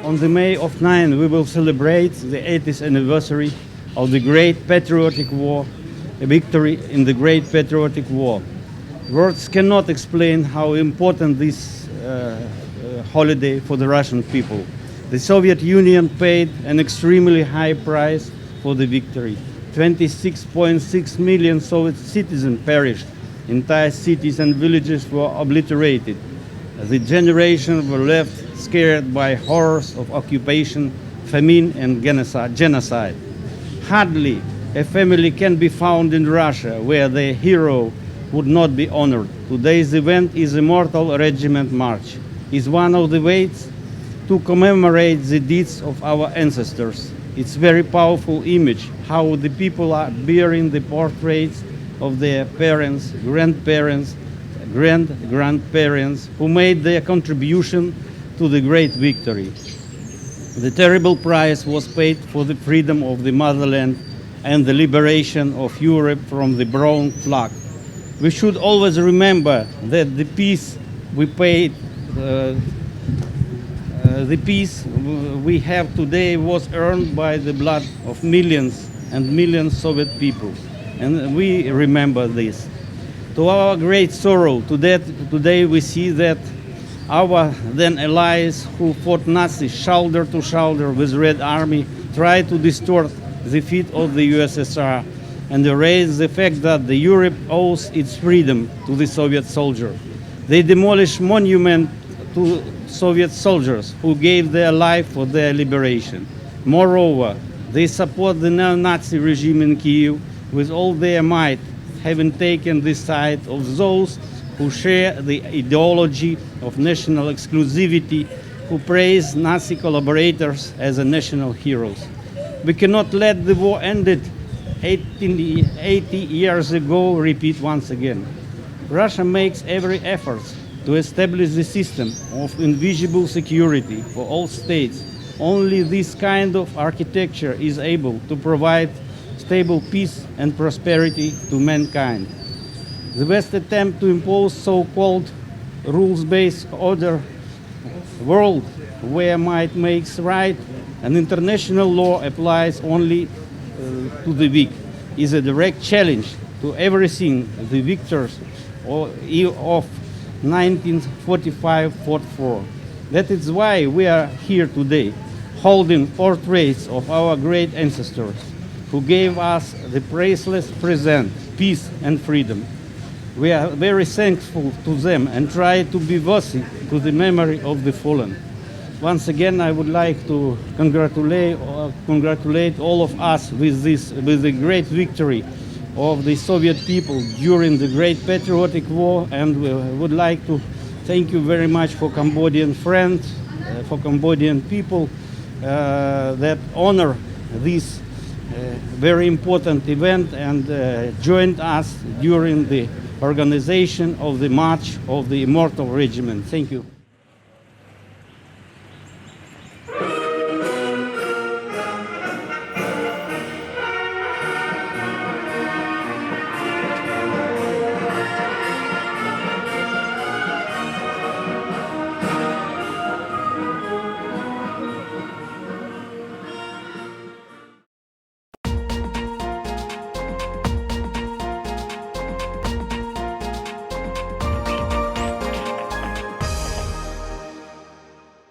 on the May of 9, we will celebrate the 80th anniversary of the Great Patriotic War, a victory in the Great Patriotic War. Words cannot explain how important this holiday for the Russian people. The Soviet Union paid an extremely high price for the victory. 26.6 million Soviet citizens perished. Entire cities and villages were obliterated. The generation were left scared by horrors of occupation, famine, and genocide. Hardly a family can be found in Russia where their hero would not be honored. Today's event is Immortal Regiment March. It's one of the ways to commemorate the deeds of our ancestors. It's a very powerful image, how the people are bearing the portraits of their parents, grandparents, grandparents who made their contribution to the great victory. The terrible price was paid for the freedom of the motherland and the liberation of Europe from the brown flag. We should always remember that the peace we paid, the peace we have today was earned by the blood of millions and millions Soviet people, and we remember this. To our great sorrow, today we see that our then allies who fought Nazis shoulder to shoulder with Red Army try to distort the feat of the USSR and erase the fact that the Europe owes its freedom to the Soviet soldier. They demolish monuments to Soviet soldiers who gave their life for their liberation. Moreover, they support the neo-Nazi regime in Kyiv with all their might, having taken the side of those who share the ideology of national exclusivity, who praise Nazi collaborators as national heroes. We cannot let the war ended 80 years ago repeat once again. Russia makes every effort to establish the system of invisible security for all states. Only this kind of architecture is able to provide stable peace and prosperity to mankind. The best attempt to impose so-called rules-based order world where might makes right and international law applies only to the weak is a direct challenge to everything the victors of 1945 fought for. That is why we are here today, holding portraits of our great ancestors who gave us the priceless present, peace and freedom. We are very thankful to them and try to be worthy to the memory of the fallen. Once again, I would like to congratulate all of us with the great victory of the Soviet people during the Great Patriotic War, and we would like to thank you very much for Cambodian friends, for Cambodian people that honor this very important event and joined us during the organization of the March of the Immortal Regiment. Thank you.